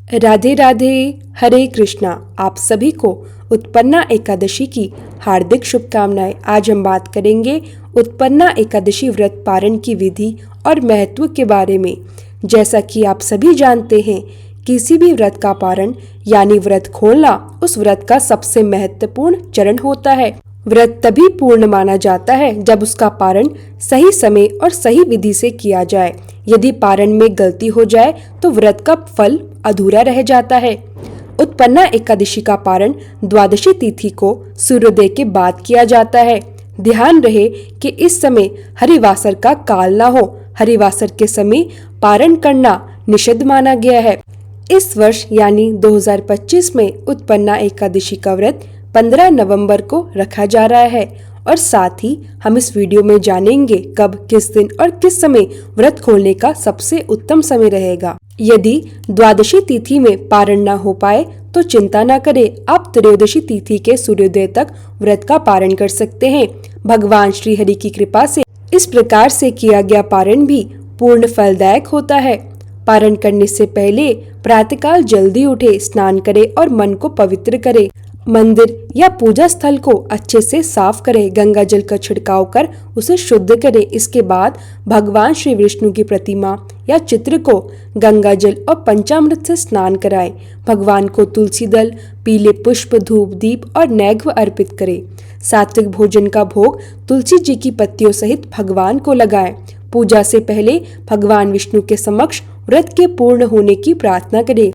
राधे राधे। हरे कृष्णा। आप सभी को उत्पन्ना एकादशी की हार्दिक शुभकामनाएं। आज हम बात करेंगे उत्पन्ना एकादशी व्रत पारण की विधि और महत्व के बारे में। जैसा कि आप सभी जानते हैं, किसी भी व्रत का पारण यानी व्रत खोलना उस व्रत का सबसे महत्वपूर्ण चरण होता है। व्रत तभी पूर्ण माना जाता है जब उसका पारण सही समय और सही विधि से किया जाए। यदि पारण में गलती हो जाए तो व्रत का फल अधूरा रह जाता है। उत्पन्ना एकादशी का पारण द्वादशी तिथि को सूर्योदय के बाद किया जाता है। ध्यान रहे कि इस समय हरिवासर का काल ना हो। हरिवासर के समय पारण करना निषिद्ध माना गया है। इस वर्ष यानी 2025 में उत्पन्ना एकादशी का व्रत 15 नवंबर को रखा जा रहा है और साथ ही हम इस वीडियो में जानेंगे कब, किस दिन और किस समय व्रत खोलने का सबसे उत्तम समय रहेगा। यदि द्वादशी तिथि में पारण न हो पाए तो चिंता न करें, आप त्रयोदशी तिथि के सूर्योदय तक व्रत का पारण कर सकते हैं। भगवान श्री हरि की कृपा से इस प्रकार से किया गया पारण भी पूर्ण फलदायक होता है। पारण करने से पहले प्रातःकाल जल्दी उठे, स्नान करें और मन को पवित्र करें। मंदिर या पूजा स्थल को अच्छे से साफ करें, गंगा जल का छिड़काव कर उसे शुद्ध करें। इसके बाद भगवान श्री विष्णु की प्रतिमा या चित्र को गंगा जल और पंचामृत से स्नान कराएं। भगवान को तुलसी दल, पीले पुष्प, धूप, दीप और नैवेद्य अर्पित करें। सात्विक भोजन का भोग तुलसी जी की पत्तियों सहित भगवान को लगाएं। पूजा से पहले भगवान विष्णु के समक्ष व्रत के पूर्ण होने की प्रार्थना करें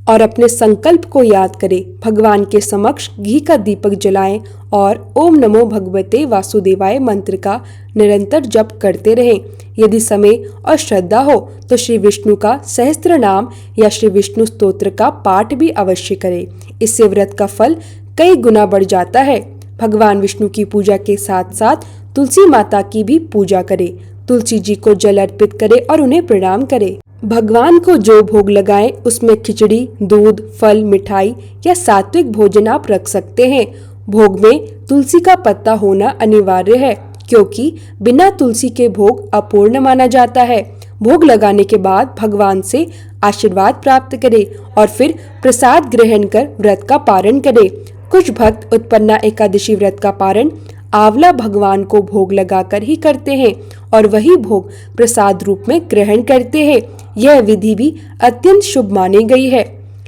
और अपने संकल्प को याद करें। भगवान के समक्ष घी का दीपक जलाएं और ओम नमो भगवते वासुदेवाय मंत्र का निरंतर जप करते रहें। यदि समय और श्रद्धा हो तो श्री विष्णु का सहस्त्र नाम या श्री विष्णु स्तोत्र का पाठ भी अवश्य करें। इससे व्रत का फल कई गुना बढ़ जाता है। भगवान विष्णु की पूजा के साथ साथ तुलसी माता की भी पूजा करें। तुलसी जी को जल अर्पित करें और उन्हें प्रणाम करें। भगवान को जो भोग लगाएं उसमें खिचड़ी, दूध, फल, मिठाई या सात्विक भोजन आप रख सकते हैं। भोग में तुलसी का पत्ता होना अनिवार्य है क्योंकि बिना तुलसी के भोग अपूर्ण माना जाता है। भोग लगाने के बाद भगवान से आशीर्वाद प्राप्त करें और फिर प्रसाद ग्रहण कर व्रत का पारण करें। कुछ भक्त उत्पन्ना एकादशी व्रत का पारण आंवला भगवान को भोग लगाकर ही करते हैं और वही भोग प्रसाद रूप में ग्रहण करते हैं। यह विधि भी अत्यंत शुभ मानी गई है।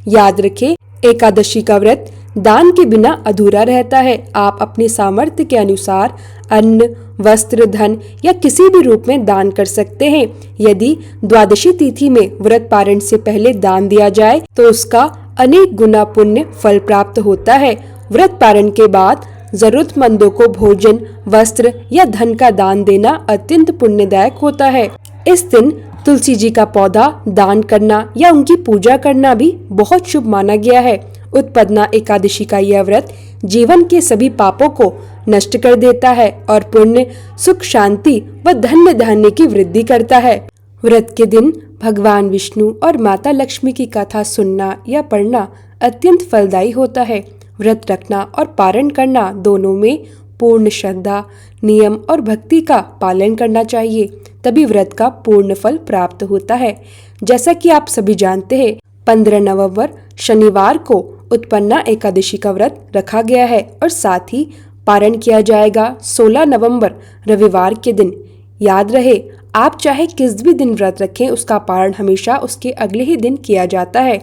याद रखें, एकादशी का व्रत दान के बिना अधूरा रहता है। आप अपने सामर्थ्य के अनुसार अन्न, वस्त्र, धन या किसी भी रूप में दान कर सकते हैं। यदि द्वादशी तिथि में व्रत पारण से पहले दान दिया जाए तो उसका अनेक गुना पुण्य फल प्राप्त होता है। व्रत पारण के बाद जरूरतमंदों को भोजन, वस्त्र या धन का दान देना अत्यंत पुण्यदायक होता है। इस दिन तुलसी जी का पौधा दान करना या उनकी पूजा करना भी बहुत शुभ माना गया है। उत्पन्ना एकादशी का यह व्रत जीवन के सभी पापों को नष्ट कर देता है और पुण्य, सुख, शांति व धन्य धान्य की वृद्धि करता है। व्रत के दिन भगवान विष्णु और माता लक्ष्मी की कथा सुनना या पढ़ना अत्यंत फलदायी होता है। व्रत रखना और पारण करना दोनों में पूर्ण श्रद्धा, नियम और भक्ति का पालन करना चाहिए, तभी व्रत का पूर्ण फल प्राप्त होता है। जैसा कि आप सभी जानते हैं, 15 नवंबर शनिवार को उत्पन्ना एकादशी का व्रत रखा गया है और साथ ही पारण किया जाएगा 16 नवंबर रविवार के दिन। याद रहे, आप चाहे किस भी दिन व्रत रखें, उसका पारण हमेशा उसके अगले ही दिन किया जाता है।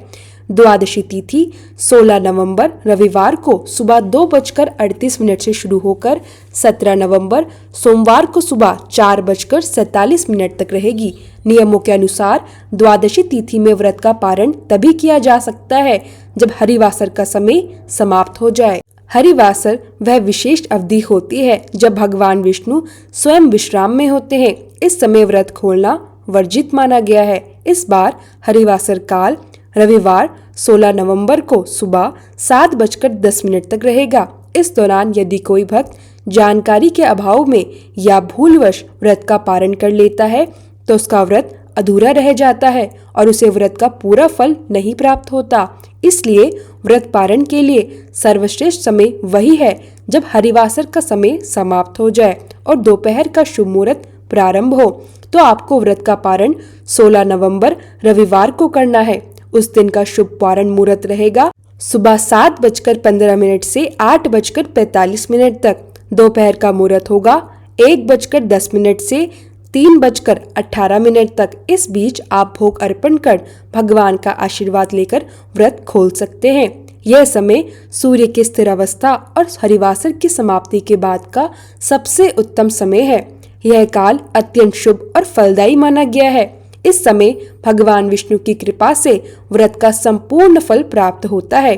द्वादशी तिथि 16 नवंबर रविवार को सुबह 2:38 से शुरू होकर 17 नवंबर सोमवार को सुबह 4:47 तक रहेगी। नियमों के अनुसार द्वादशी तिथि में व्रत का पारण तभी किया जा सकता है जब हरिवासर का समय समाप्त हो जाए। हरिवासर वह विशेष अवधि होती है जब भगवान विष्णु स्वयं विश्राम में होते हैं। इस समय व्रत खोलना वर्जित माना गया है। इस बार हरिवासर काल रविवार 16 नवंबर को सुबह 7:10 तक रहेगा। इस दौरान यदि कोई भक्त जानकारी के अभाव में या भूलवश व्रत का पारण कर लेता है तो उसका व्रत अधूरा रह जाता है और उसे व्रत का पूरा फल नहीं प्राप्त होता। इसलिए व्रत पारण के लिए सर्वश्रेष्ठ समय वही है जब हरिवासर का समय समाप्त हो जाए और दोपहर का शुभ मुहूर्त प्रारंभ हो। तो आपको व्रत का पारण 16 नवंबर रविवार को करना है। उस दिन का शुभ पारण मुहूर्त रहेगा सुबह 7:15 से 8:45 तक। दोपहर का मुहूर्त होगा 1:10 से 3:18 तक। इस बीच आप भोग अर्पण कर भगवान का आशीर्वाद लेकर व्रत खोल सकते हैं। यह समय सूर्य की स्थिर अवस्था और हरिवासर की समाप्ति के बाद का सबसे उत्तम समय है। यह काल अत्यंत शुभ और फलदायी माना गया है। इस समय भगवान विष्णु की कृपा से व्रत का संपूर्ण फल प्राप्त होता है।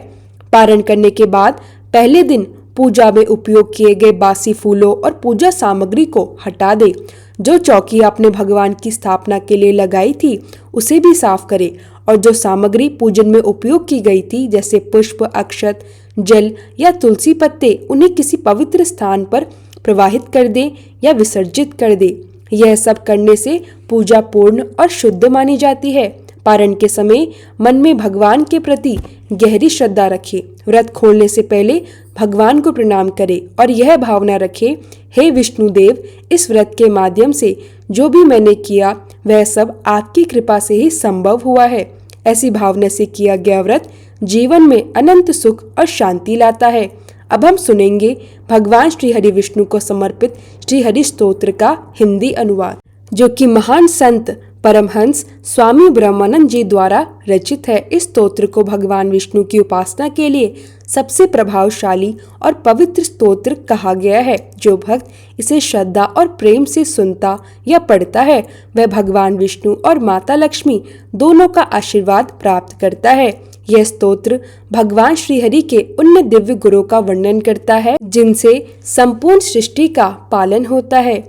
पारण करने के बाद पहले दिन पूजा में उपयोग किए गए बासी फूलों और पूजा सामग्री को हटा दे। जो चौकी आपने भगवान की स्थापना के लिए लगाई थी उसे भी साफ करें और जो सामग्री पूजन में उपयोग की गई थी जैसे पुष्प, अक्षत, जल या तुलसी पत्ते, उन्हें किसी पवित्र स्थान पर प्रवाहित कर दे या विसर्जित कर दे। यह सब करने से पूजा पूर्ण और शुद्ध मानी जाती है। पारण के समय मन में भगवान के प्रति गहरी श्रद्धा रखें। व्रत खोलने से पहले भगवान को प्रणाम करें और यह भावना रखें, हे विष्णुदेव, इस व्रत के माध्यम से जो भी मैंने किया वह सब आपकी कृपा से ही संभव हुआ है। ऐसी भावना से किया गया व्रत जीवन में अनंत सुख और शांति लाता है। अब हम सुनेंगे भगवान श्री हरि विष्णु को समर्पित श्री हरि स्तोत्र का हिंदी अनुवाद, जो कि महान संत परमहंस स्वामी ब्रह्मानंद जी द्वारा रचित है। इस स्तोत्र को भगवान विष्णु की उपासना के लिए सबसे प्रभावशाली और पवित्र स्तोत्र कहा गया है। जो भक्त इसे श्रद्धा और प्रेम से सुनता या पढ़ता है वह भगवान विष्णु और माता लक्ष्मी दोनों का आशीर्वाद प्राप्त करता है। यह स्तोत्र भगवान श्री हरि के उन दिव्य गुणों का वर्णन करता है जिनसे संपूर्ण सृष्टि का पालन होता है।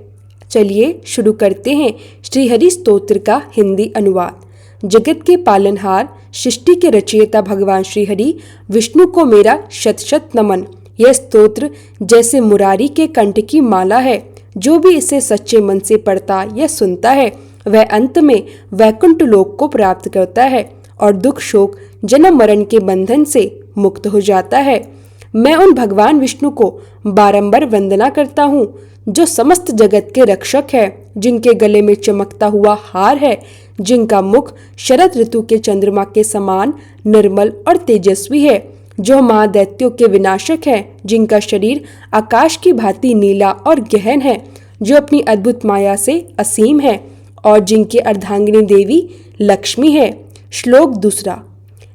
चलिए शुरू करते हैं श्री हरि स्तोत्र का हिंदी अनुवाद। जगत के पालनहार, सृष्टि के रचयिता भगवान श्री हरि विष्णु को मेरा शत शत नमन। यह स्तोत्र जैसे मुरारी के कंठ की माला है। जो भी इसे सच्चे मन से पढ़ता या सुनता है वह अंत में वैकुंठ लोक को प्राप्त करता है और दुख, शोक, जन्म मरण के बंधन से मुक्त हो जाता है। मैं उन भगवान विष्णु को बारंबार वंदना करता हूँ जो समस्त जगत के रक्षक है, जिनके गले में चमकता हुआ हार है, जिनका मुख शरद ऋतु के चंद्रमा के समान निर्मल और तेजस्वी है, जो महादैत्यों के विनाशक है, जिनका शरीर आकाश की भांति नीला और गहन है, जो अपनी अद्भुत माया से असीम है और जिनकी अर्धांगिनी देवी लक्ष्मी है। श्लोक दूसरा।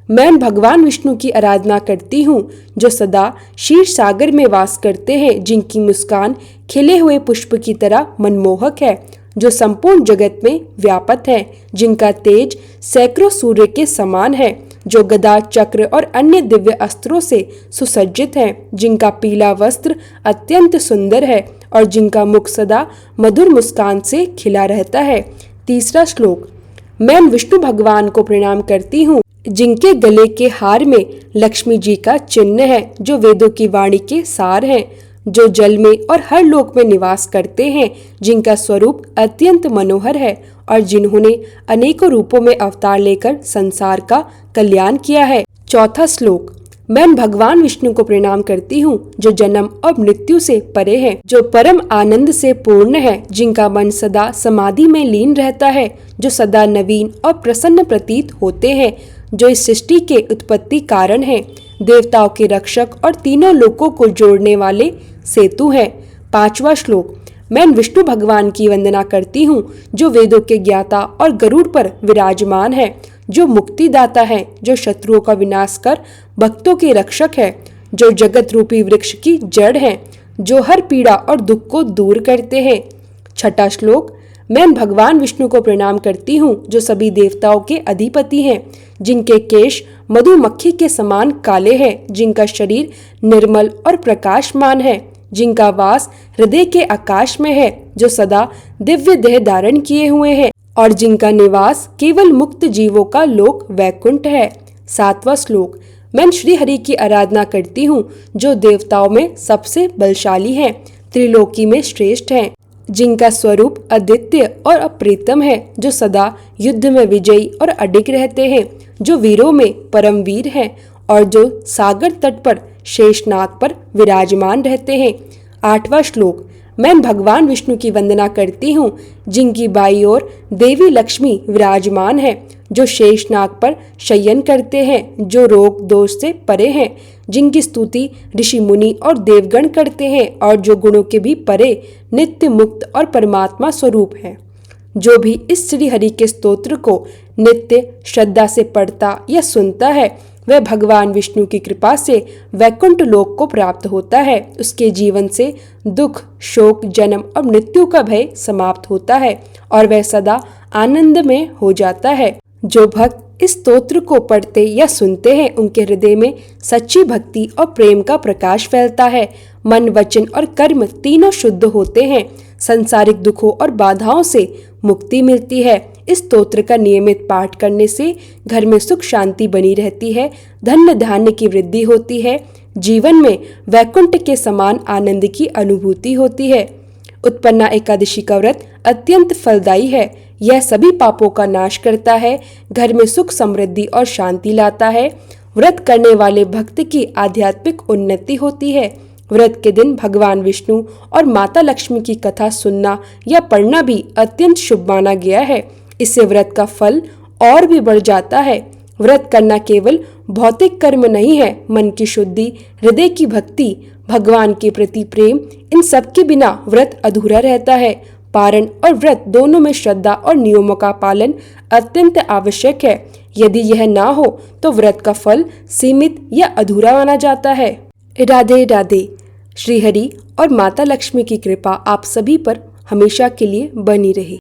मैं भगवान विष्णु की आराधना करती हूँ जो सदा क्षीर सागर में वास करते हैं, जिनकी मुस्कान खिले हुए पुष्प की तरह मनमोहक है, जो संपूर्ण जगत में व्यापक है, जिनका तेज सैकड़ों सूर्य के समान है, जो गदा, चक्र और अन्य दिव्य अस्त्रों से सुसज्जित है, जिनका पीला वस्त्र अत्यंत सुंदर है और जिनका मुख सदा मधुर मुस्कान से खिला रहता है। तीसरा श्लोक। मैं विष्णु भगवान को प्रणाम करती हूँ जिनके गले के हार में लक्ष्मी जी का चिन्ह है, जो वेदों की वाणी के सार हैं, जो जल में और हर लोक में निवास करते हैं, जिनका स्वरूप अत्यंत मनोहर है और जिन्होंने अनेकों रूपों में अवतार लेकर संसार का कल्याण किया है। चौथा श्लोक। मैं भगवान विष्णु को प्रणाम करती हूँ जो जन्म और मृत्यु से परे है, जो परम आनंद से पूर्ण है, जिनका मन सदा समाधि में लीन रहता है, जो सदा नवीन और प्रसन्न प्रतीत होते हैं, जो इस सृष्टि के उत्पत्ति कारण है, देवताओं के रक्षक और तीनों लोकों को जोड़ने वाले सेतु है। पांचवा श्लोक। मैं विष्णु भगवान की वंदना करती हूँ जो वेदों के ज्ञाता और गरुड़ पर विराजमान है, जो मुक्तिदाता है, जो शत्रुओं का विनाश कर भक्तों के रक्षक है, जो जगत रूपी वृक्ष की जड़ है, जो हर पीड़ा और दुख को दूर करते हैं। छठा श्लोक। मैं भगवान विष्णु को प्रणाम करती हूँ जो सभी देवताओं के अधिपति हैं, जिनके केश मधुमक्खी के समान काले हैं, जिनका शरीर निर्मल और प्रकाशमान है, जिनका वास हृदय के आकाश में है, जो सदा दिव्य देह धारण किए हुए हैं और जिनका निवास केवल मुक्त जीवों का लोक वैकुंठ है। सातवां श्लोक। मैं श्री हरि की आराधना करती हूँ जो देवताओं में सबसे बलशाली हैं, त्रिलोकी में श्रेष्ठ हैं, जिनका स्वरूप अद्वितीय और अप्रीतम है, जो सदा युद्ध में विजयी और अडिग रहते हैं, जो वीरों में परम वीर हैं और जो सागर तट पर शेषनाग पर विराजमान रहते हैं। आठवां श्लोक। मैं भगवान विष्णु की वंदना करती हूँ, जिनकी बाईं ओर देवी लक्ष्मी विराजमान है, जो शेषनाग पर शयन करते हैं, जो रोग दोष से परे हैं, जिनकी स्तुति ऋषि मुनि और देवगण करते हैं और जो गुणों के भी परे नित्य मुक्त और परमात्मा स्वरूप है। जो भी इस श्री हरि के स्तोत्र को नित्य श्रद्धा से पढ़ता या सुनता है, वह भगवान विष्णु की कृपा से वैकुंठ लोक को प्राप्त होता है। उसके जीवन से दुख, शोक, जन्म और मृत्यु का भय समाप्त होता है और वह सदा आनंद में हो जाता है। जो भक्त इस स्तोत्र को पढ़ते या सुनते हैं, उनके हृदय में सच्ची भक्ति और प्रेम का प्रकाश फैलता है। मन, वचन और कर्म तीनों शुद्ध होते हैं। संसारिक दुखों और बाधाओं से मुक्ति मिलती है। इस स्तोत्र का नियमित पाठ करने से घर में सुख शांति बनी रहती है, धन धान्य की वृद्धि होती है, जीवन में वैकुंठ के समान आनंद की अनुभूति होती है। उत्पन्ना एकादशी का व्रत अत्यंत फलदायी है। यह सभी पापों का नाश करता है, घर में सुख, समृद्धि और शांति लाता है। व्रत करने वाले भक्त की आध्यात्मिक उन्नति होती है। व्रत के दिन भगवान विष्णु और माता लक्ष्मी की कथा सुनना या पढ़ना भी अत्यंत शुभ माना गया है। इससे व्रत का फल और भी बढ़ जाता है। व्रत करना केवल भौतिक कर्म नहीं है, मन की शुद्धि, हृदय की भक्ति, भगवान के प्रति प्रेम, इन सब के बिना व्रत अधूरा रहता है। पारण और व्रत दोनों में श्रद्धा और नियमों का पालन अत्यंत आवश्यक है। यदि यह ना हो तो व्रत का फल सीमित या अधूरा माना जाता है। राधे राधे। श्री हरि और माता लक्ष्मी की कृपा आप सभी पर हमेशा के लिए बनी रहे।